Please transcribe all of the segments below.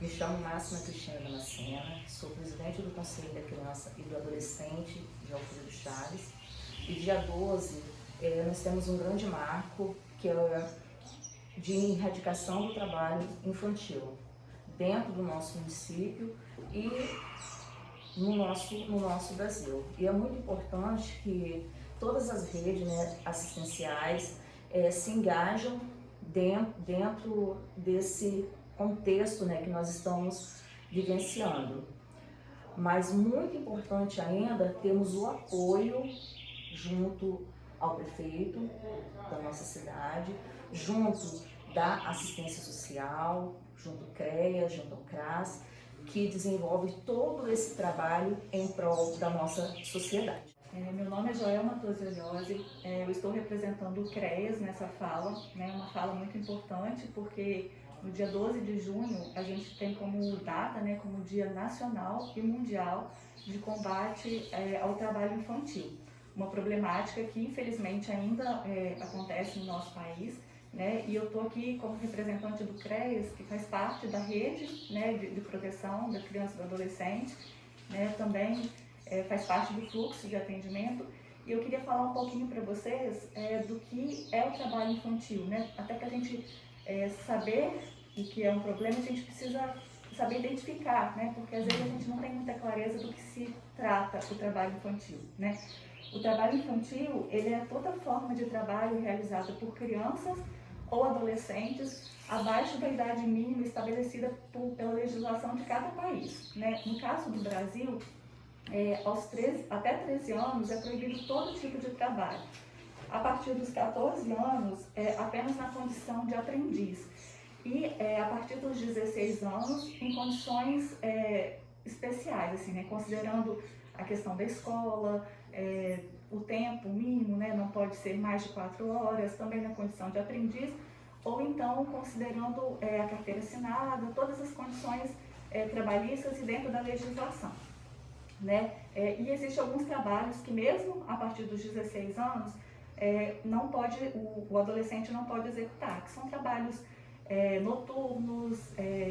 Me chamo Máxima Cristina Damascena, sou presidente do Conselho da Criança e do Adolescente de Alfredo Chaves. E dia 12 nós temos um grande marco que é de erradicação do trabalho infantil dentro do nosso município e no nosso Brasil. E é muito importante que todas as redes, assistenciais se engajam dentro desse contexto, que nós estamos vivenciando. Mas muito importante ainda, temos o apoio junto ao prefeito da nossa cidade, junto da assistência social, junto ao CREA, junto ao CRAS, que desenvolve todo esse trabalho em prol da nossa sociedade. Meu nome é Joelma Tosioliosi, eu estou representando o CREAS nessa fala, uma fala muito importante porque no dia 12 de junho a gente tem como data, como Dia Nacional e Mundial de Combate ao Trabalho Infantil, uma problemática que infelizmente ainda acontece no nosso país, e eu estou aqui como representante do CREAS, que faz parte da rede de proteção da criança e do adolescente, também faz parte do fluxo de atendimento. E eu queria falar um pouquinho para vocês do que é o trabalho infantil, até que a gente saber o que é um problema, a gente precisa saber identificar, porque às vezes a gente não tem muita clareza do que se trata o trabalho infantil, O trabalho infantil, ele é toda forma de trabalho realizada por crianças ou adolescentes abaixo da idade mínima estabelecida pela legislação de cada país, No caso do Brasil, até 13 anos é proibido todo tipo de trabalho. A partir dos 14 anos, apenas na condição de aprendiz. E a partir dos 16 anos, em condições especiais, considerando a questão da escola, o tempo mínimo, não pode ser mais de 4 horas, também na condição de aprendiz, ou então considerando a carteira assinada, todas as condições trabalhistas e dentro da legislação. E existem alguns trabalhos que mesmo a partir dos 16 anos, o adolescente não pode executar, que são trabalhos noturnos,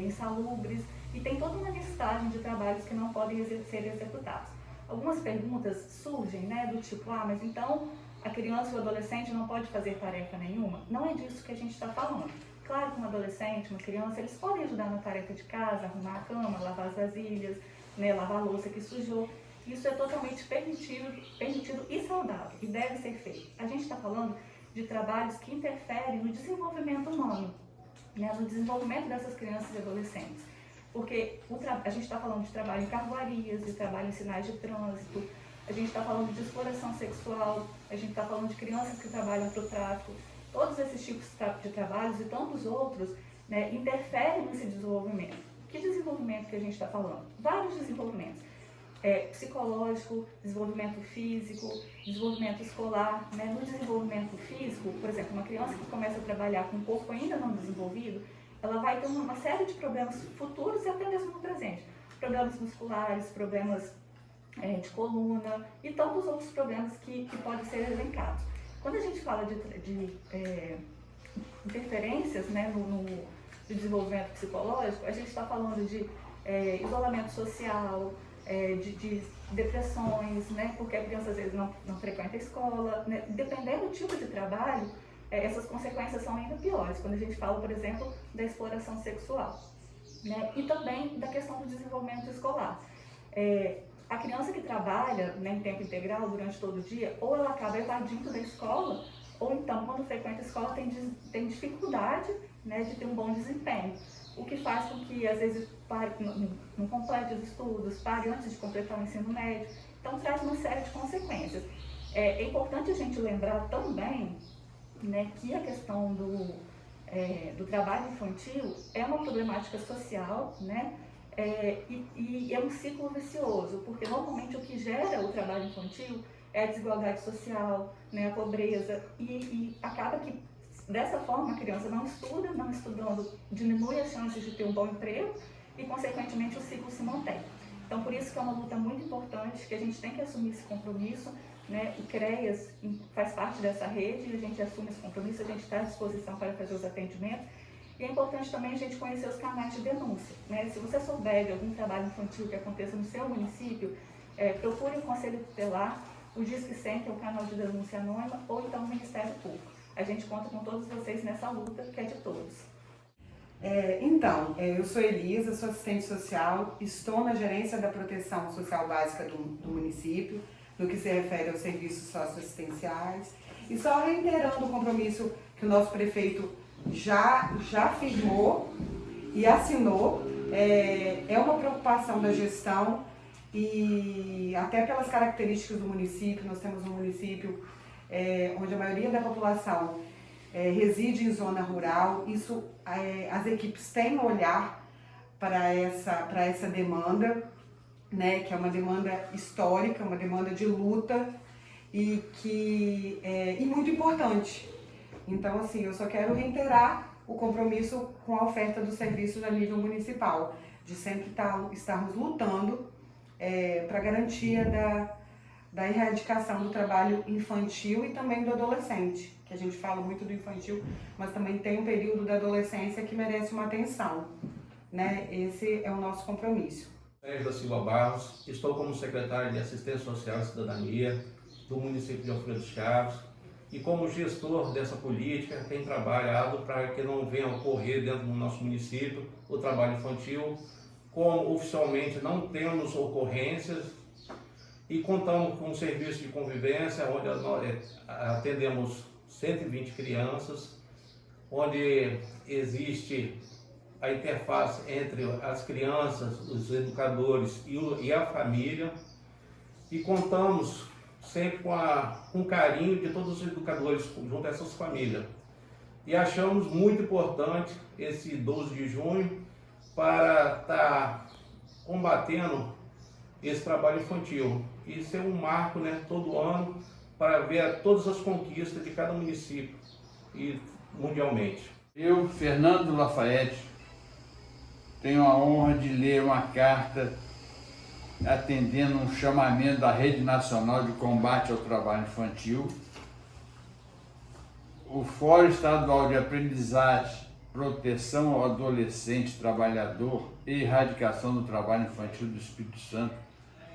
insalubres, e tem toda uma listagem de trabalhos que não podem ser executados. Algumas perguntas surgem, do tipo, mas então a criança e o adolescente não pode fazer tarefa nenhuma? Não é disso que a gente está falando. Claro que um adolescente, uma criança, eles podem ajudar na tarefa de casa, arrumar a cama, lavar as vasilhas, lavar a louça que sujou. Isso é totalmente permitido e saudável, e deve ser feito. A gente está falando de trabalhos que interferem no desenvolvimento humano, no desenvolvimento dessas crianças e adolescentes. Porque a gente está falando de trabalho em carvoarias, de trabalho em sinais de trânsito, a gente está falando de exploração sexual, a gente está falando de crianças que trabalham para o tráfico. Todos esses tipos de trabalhos e tantos outros interferem nesse desenvolvimento. Que desenvolvimento que a gente está falando? Vários desenvolvimentos. Psicológico, desenvolvimento físico, desenvolvimento escolar. No desenvolvimento físico, por exemplo, uma criança que começa a trabalhar com o corpo ainda não desenvolvido, ela vai ter uma série de problemas futuros e até mesmo no presente. Problemas musculares, problemas de coluna e tantos outros problemas que podem ser elencados. Quando a gente fala de interferências no desenvolvimento psicológico, a gente está falando de isolamento social, de depressões, porque a criança às vezes não frequenta a escola, Dependendo do tipo de trabalho, essas consequências são ainda piores, quando a gente fala, por exemplo, da exploração sexual, E também da questão do desenvolvimento escolar. A criança que trabalha em tempo integral durante todo o dia, ou ela acaba evadindo da escola, ou então, quando frequenta a escola, tem dificuldade de ter um bom desempenho, o que faz com que, às vezes, não complete os estudos, pare antes de completar o ensino médio. Então, traz uma série de consequências. É importante a gente lembrar também que a questão do trabalho infantil é uma problemática social, e é um ciclo vicioso, porque normalmente o que gera o trabalho infantil é a desigualdade social, a pobreza, e acaba que dessa forma a criança não estuda, não estudando diminui as chances de ter um bom emprego e consequentemente o ciclo se mantém. Então por isso que é uma luta muito importante, que a gente tem que assumir esse compromisso, O CREAS faz parte dessa rede e a gente assume esse compromisso, a gente está à disposição para fazer os atendimentos E é importante também a gente conhecer os canais de denúncia, né? Se você souber de algum trabalho infantil que aconteça no seu município, procure o Conselho Tutelar, o Disque 100, que é o canal de denúncia anônima, ou então o Ministério Público. A gente conta com todos vocês nessa luta, que é de todos. Eu sou Elisa, sou assistente social, estou na gerência da proteção social básica do município, no que se refere aos serviços socioassistenciais, e só reiterando o compromisso que o nosso prefeito já firmou e assinou, é uma preocupação da gestão e até pelas características do município. Nós temos um município onde a maioria da população reside em zona rural. Isso, as equipes têm um olhar para essa demanda, né, que é uma demanda histórica, uma demanda de luta e muito importante. Então, assim, eu só quero reiterar o compromisso com a oferta dos serviços a nível municipal, de sempre estarmos lutando para a garantia da erradicação do trabalho infantil e também do adolescente, que a gente fala muito do infantil, mas também tem um período da adolescência que merece uma atenção, né? Esse é o nosso compromisso. Sérgio da Silva Barros, estou como secretário de Assistência Social e Cidadania do município de Alfredo Chaves e como gestor dessa política tenho trabalhado para que não venha a ocorrer dentro do nosso município o trabalho infantil, como oficialmente não temos ocorrências e contamos com um serviço de convivência onde nós atendemos 120 crianças, onde existe a interface entre as crianças, os educadores e a família, e contamos sempre com o carinho de todos os educadores junto a essas famílias. E achamos muito importante esse 12 de junho para estar combatendo esse trabalho infantil e ser um marco, né, todo ano para ver todas as conquistas de cada município e mundialmente. Eu, Fernando Lafayette, tenho a honra de ler uma carta atendendo um chamamento da Rede Nacional de Combate ao Trabalho Infantil. O Fórum Estadual de Aprendizagem, Proteção ao Adolescente Trabalhador e Erradicação do Trabalho Infantil do Espírito Santo,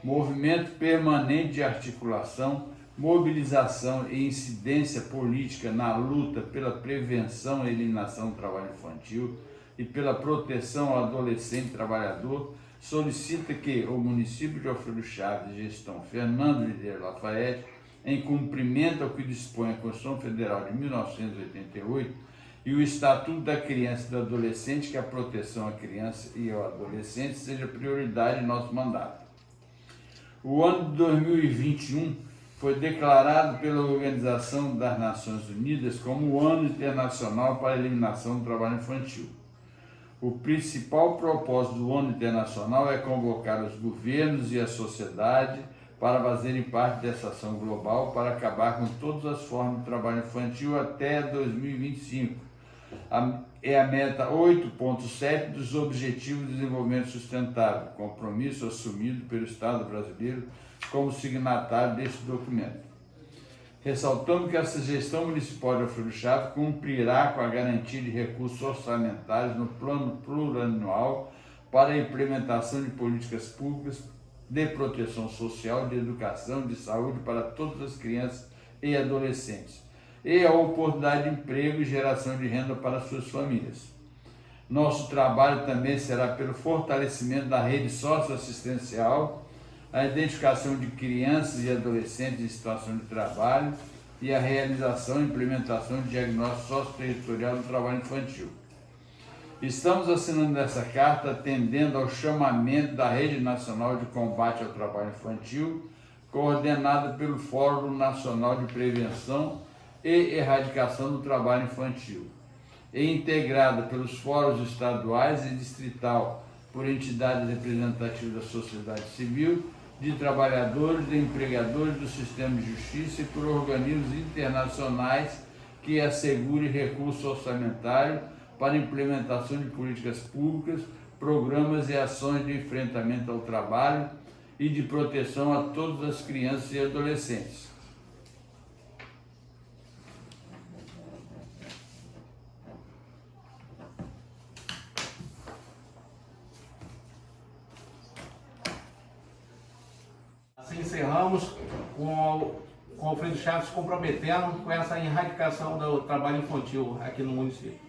movimento permanente de articulação, mobilização e incidência política na luta pela prevenção e eliminação do trabalho infantil e pela proteção ao adolescente trabalhador, solicita que o município de Alfredo Chaves, gestão Fernando Videira Lafayette, em cumprimento ao que dispõe a Constituição Federal de 1988 e o Estatuto da Criança e do Adolescente, que a proteção à criança e ao adolescente seja prioridade em nosso mandato. O ano de 2021 foi declarado pela Organização das Nações Unidas como o Ano Internacional para a Eliminação do Trabalho Infantil. O principal propósito do Ano Internacional é convocar os governos e a sociedade para fazerem parte dessa ação global para acabar com todas as formas de trabalho infantil até 2025. É a meta 8.7 dos Objetivos de Desenvolvimento Sustentável, compromisso assumido pelo Estado brasileiro como signatário deste documento. Ressaltando que essa gestão municipal de Alfredo Chaves cumprirá com a garantia de recursos orçamentários no plano plurianual para a implementação de políticas públicas de proteção social, de educação, de saúde para todas as crianças e adolescentes, e a oportunidade de emprego e geração de renda para suas famílias. Nosso trabalho também será pelo fortalecimento da rede socioassistencial, a identificação de crianças e adolescentes em situação de trabalho e a realização e implementação de diagnóstico socioterritorial do trabalho infantil. Estamos assinando essa carta atendendo ao chamamento da Rede Nacional de Combate ao Trabalho Infantil, coordenada pelo Fórum Nacional de Prevenção e Erradicação do Trabalho Infantil, e integrada pelos fóruns estaduais e distrital por entidades representativas da sociedade civil, de trabalhadores, de empregadores do sistema de justiça e por organismos internacionais que assegurem recurso orçamentário para implementação de políticas públicas, programas e ações de enfrentamento ao trabalho e de proteção a todas as crianças e adolescentes. encerramos com o Alfredo Chaves se comprometendo com essa erradicação do trabalho infantil aqui no município.